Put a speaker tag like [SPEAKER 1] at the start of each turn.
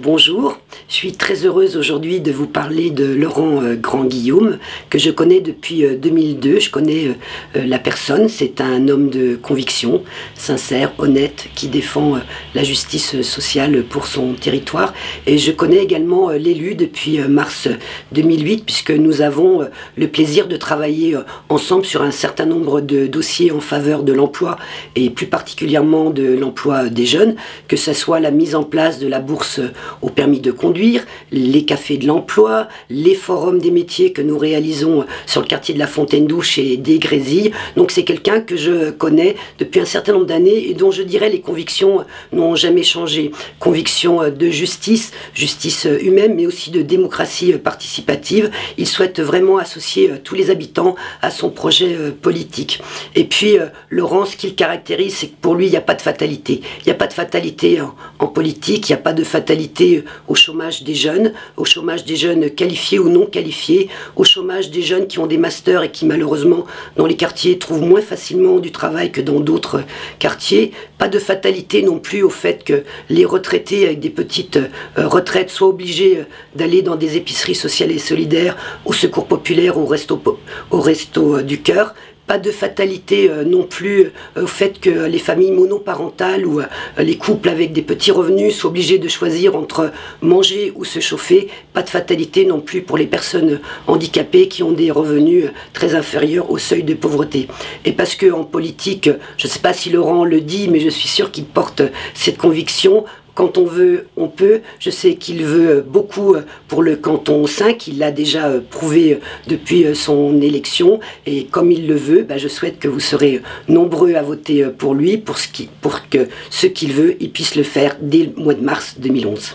[SPEAKER 1] Bonjour, je suis très heureuse aujourd'hui de vous parler de Laurent Grand-Guillaume, que je connais depuis 2002. Je connais la personne, c'est un homme de conviction, sincère, honnête, qui défend la justice sociale pour son territoire. Et je connais également l'élu depuis mars 2008, puisque nous avons le plaisir de travailler ensemble sur un certain nombre de dossiers en faveur de l'emploi, et plus particulièrement de l'emploi des jeunes, que ce soit la mise en place de la bourse au permis de conduire, les cafés de l'emploi, les forums des métiers que nous réalisons sur le quartier de la Fontaine-Douche et des Grésilles. Donc c'est quelqu'un que je connais depuis un certain nombre d'années et dont je dirais les convictions n'ont jamais changé. Convictions de justice, justice humaine, mais aussi de démocratie participative. Il souhaite vraiment associer tous les habitants à son projet politique. Et puis Laurent, ce qui le caractérise, c'est que pour lui, il n'y a pas de fatalité. Il n'y a pas de fatalité en politique, il n'y a pas de fatalité au chômage des jeunes qualifiés ou non qualifiés, au chômage des jeunes qui ont des masters et qui malheureusement dans les quartiers trouvent moins facilement du travail que dans d'autres quartiers. Pas de fatalité non plus au fait que les retraités avec des petites retraites soient obligés d'aller dans des épiceries sociales et solidaires, au secours populaire, au resto du cœur. Pas de fatalité non plus au fait que les familles monoparentales ou les couples avec des petits revenus soient obligés de choisir entre manger ou se chauffer. Pas de fatalité non plus pour les personnes handicapées qui ont des revenus très inférieurs au seuil de pauvreté. Et parce qu'en politique, je ne sais pas si Laurent le dit, mais je suis sûre qu'il porte cette conviction. Quand on veut, on peut. Je sais qu'il veut beaucoup pour le canton 5. Il l'a déjà prouvé depuis son élection. Et comme il le veut, je souhaite que vous serez nombreux à voter pour lui, pour que ce qu'il veut, il puisse le faire dès le mois de mars 2011.